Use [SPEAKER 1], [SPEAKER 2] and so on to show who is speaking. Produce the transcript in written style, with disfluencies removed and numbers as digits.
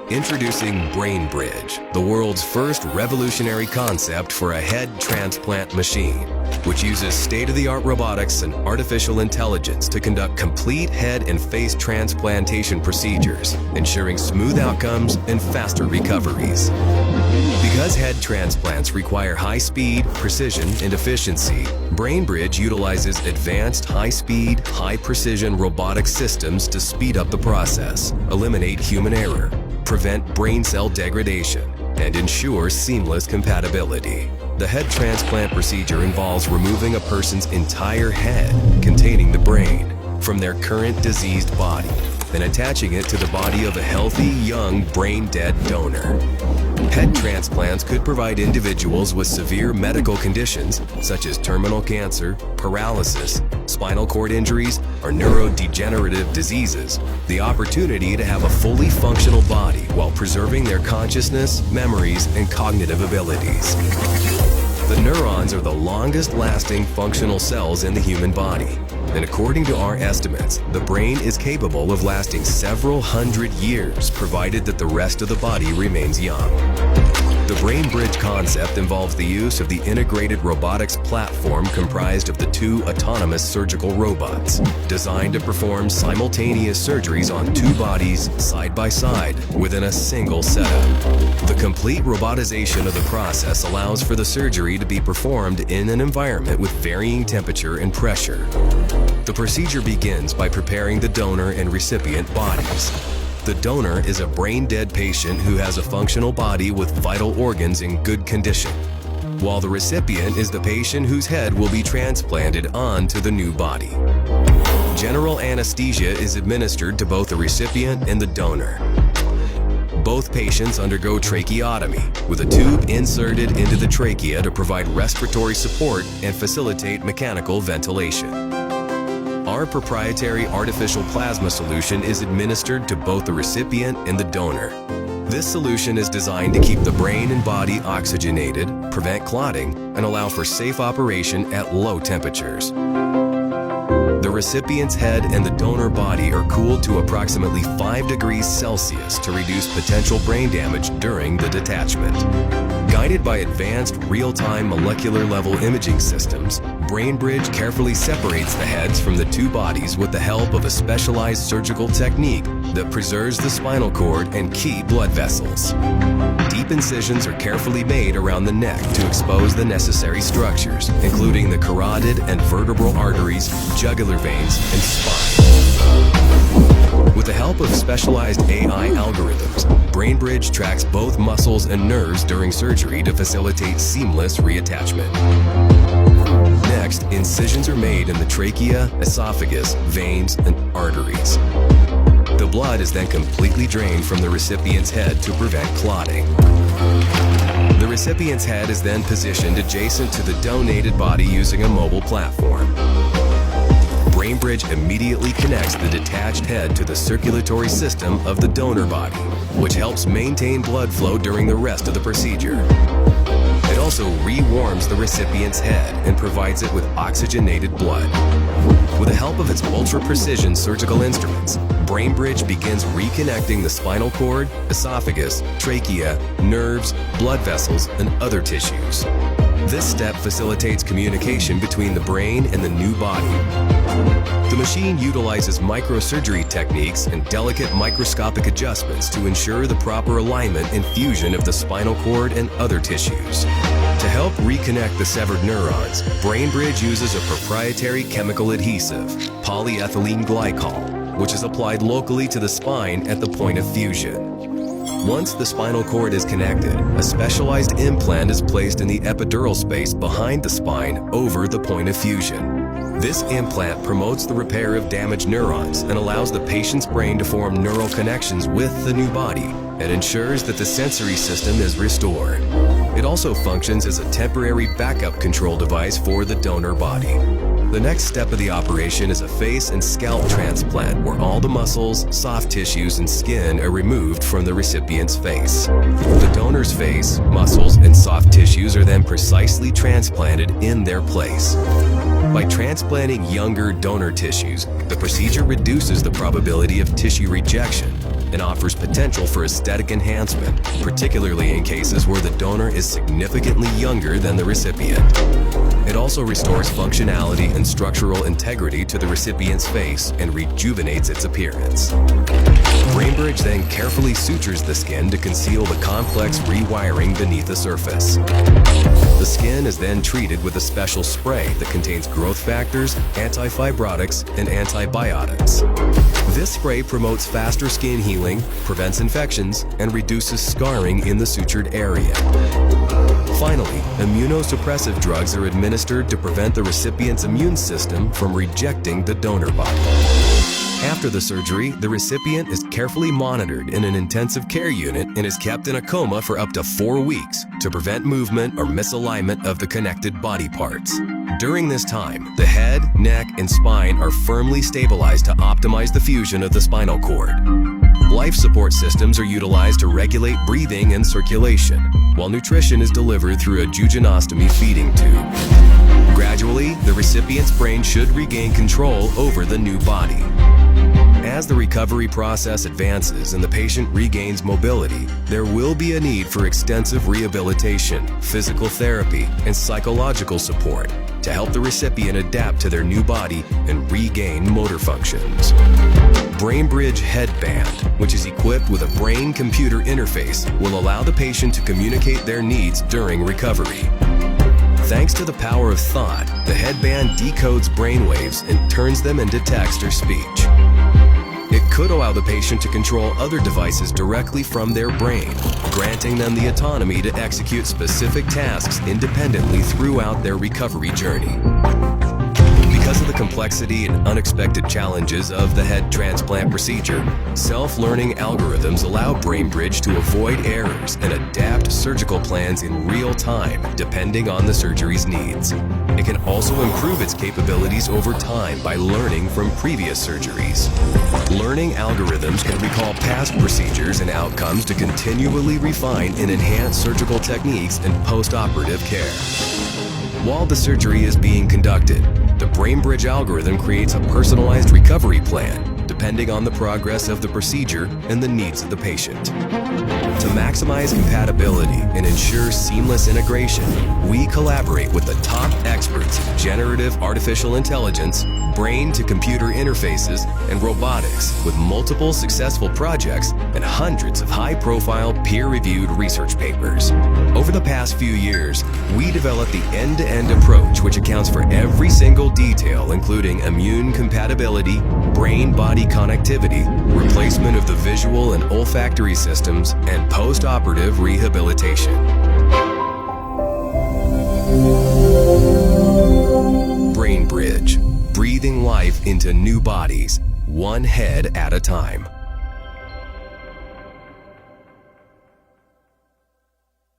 [SPEAKER 1] Introducing BrainBridge, the world's first revolutionary concept for a head transplant machine, which uses state-of-the-art robotics and artificial intelligence to conduct complete head and face transplantation procedures, ensuring smooth outcomes and faster recoveries. Because head transplants require high speed, precision, and efficiency, BrainBridge utilizes advanced high-speed, high-precision robotic systems to speed up the process, eliminate human error, prevent brain cell degradation, and ensure seamless compatibility. The head transplant procedure involves removing a person's entire head containing the brain from their current diseased body and attaching it to the body of a healthy, young, brain-dead donor. Head transplants could provide individuals with severe medical conditions such as terminal cancer, paralysis, spinal cord injuries, or neurodegenerative diseases the opportunity to have a fully functional body while preserving their consciousness, memories, and cognitive abilities. The neurons are the longest-lasting functional cells in the human body, and according to our estimates, the brain is capable of lasting several hundred years provided that the rest of the body remains young. The BrainBridge concept involves the use of the integrated robotics platform comprised of the 2 autonomous surgical robots, designed to perform simultaneous surgeries on 2 bodies side by side within a single setup. The complete robotization of the process allows for the surgery to be performed in an environment with varying temperature and pressure. The procedure begins by preparing the donor and recipient bodies. The donor is a brain-dead patient who has a functional body with vital organs in good condition, while the recipient is the patient whose head will be transplanted onto the new body. General anesthesia is administered to both the recipient and the donor. Both patients undergo tracheotomy, with a tube inserted into the trachea to provide respiratory support and facilitate mechanical ventilation. Our proprietary artificial plasma solution is administered to both the recipient and the donor. This solution is designed to keep the brain and body oxygenated, prevent clotting, and allow for safe operation at low temperatures. The recipient's head and the donor body are cooled to approximately 5 degrees Celsius to reduce potential brain damage during the detachment. Guided by advanced real-time molecular-level imaging systems, BrainBridge carefully separates the heads from the 2 bodies with the help of a specialized surgical technique that preserves the spinal cord and key blood vessels. Deep incisions are carefully made around the neck to expose the necessary structures, including the carotid and vertebral arteries, jugular veins, and spine. With the help of specialized AI algorithms, BrainBridge tracks both muscles and nerves during surgery to facilitate seamless reattachment. Next, incisions are made in the trachea, esophagus, veins, and arteries. The blood is then completely drained from the recipient's head to prevent clotting. The recipient's head is then positioned adjacent to the donated body using a mobile platform. BrainBridge immediately connects the detached head to the circulatory system of the donor body, which helps maintain blood flow during the rest of the procedure. It also re-warms the recipient's head and provides it with oxygenated blood. With the help of its ultra-precision surgical instruments, BrainBridge begins reconnecting the spinal cord, esophagus, trachea, nerves, blood vessels, and other tissues. This step facilitates communication between the brain and the new body. The machine utilizes microsurgery techniques and delicate microscopic adjustments to ensure the proper alignment and fusion of the spinal cord and other tissues. To help reconnect the severed neurons, BrainBridge uses a proprietary chemical adhesive, polyethylene glycol, which is applied locally to the spine at the point of fusion. Once the spinal cord is connected, a specialized implant is placed in the epidural space behind the spine over the point of fusion. This implant promotes the repair of damaged neurons and allows the patient's brain to form neural connections with the new body and ensures that the sensory system is restored. It also functions as a temporary backup control device for the donor body. The next step of the operation is a face and scalp transplant where all the muscles, soft tissues, and skin are removed from the recipient's face. The donor's face, muscles, and soft tissues are then precisely transplanted in their place. By transplanting younger donor tissues, the procedure reduces the probability of tissue rejection and offers potential for aesthetic enhancement, particularly in cases where the donor is significantly younger than the recipient. It also restores functionality and structural integrity to the recipient's face and rejuvenates its appearance. BrainBridge then carefully sutures the skin to conceal the complex rewiring beneath the surface. The skin is then treated with a special spray that contains growth factors, anti-fibrotics, and antibiotics. This spray promotes faster skin healing, prevents infections, and reduces scarring in the sutured area. Finally, immunosuppressive drugs are administered to prevent the recipient's immune system from rejecting the donor body. After the surgery, the recipient is carefully monitored in an intensive care unit and is kept in a coma for up to 4 weeks to prevent movement or misalignment of the connected body parts. During this time, the head, neck, and spine are firmly stabilized to optimize the fusion of the spinal cord. Life support systems are utilized to regulate breathing and circulation, while nutrition is delivered through a jejunostomy feeding tube. Gradually, the recipient's brain should regain control over the new body. As the recovery process advances and the patient regains mobility, there will be a need for extensive rehabilitation, physical therapy, and psychological support to help the recipient adapt to their new body and regain motor functions. BrainBridge Headband, which is equipped with a brain-computer interface, will allow the patient to communicate their needs during recovery. Thanks to the power of thought, the headband decodes brainwaves and turns them into text or speech. It could allow the patient to control other devices directly from their brain, granting them the autonomy to execute specific tasks independently throughout their recovery journey. Because of the complexity and unexpected challenges of the head transplant procedure, self-learning algorithms allow BrainBridge to avoid errors and adapt surgical plans in real time, depending on the surgery's needs. It can also improve its capabilities over time by learning from previous surgeries. Learning algorithms can recall past procedures and outcomes to continually refine and enhance surgical techniques and post-operative care. While the surgery is being conducted, the BrainBridge algorithm creates a personalized recovery plan, depending on the progress of the procedure and the needs of the patient. To maximize compatibility and ensure seamless integration, we collaborate with the top experts in generative artificial intelligence, brain-to-computer interfaces, and robotics, with multiple successful projects and hundreds of high-profile peer-reviewed research papers. Over the past few years, we developed the end-to-end approach which accounts for every single detail, including immune compatibility, brain-body connectivity, replacement of the visual and olfactory systems, and post-operative rehabilitation. BrainBridge, breathing life into new bodies, one head at a time.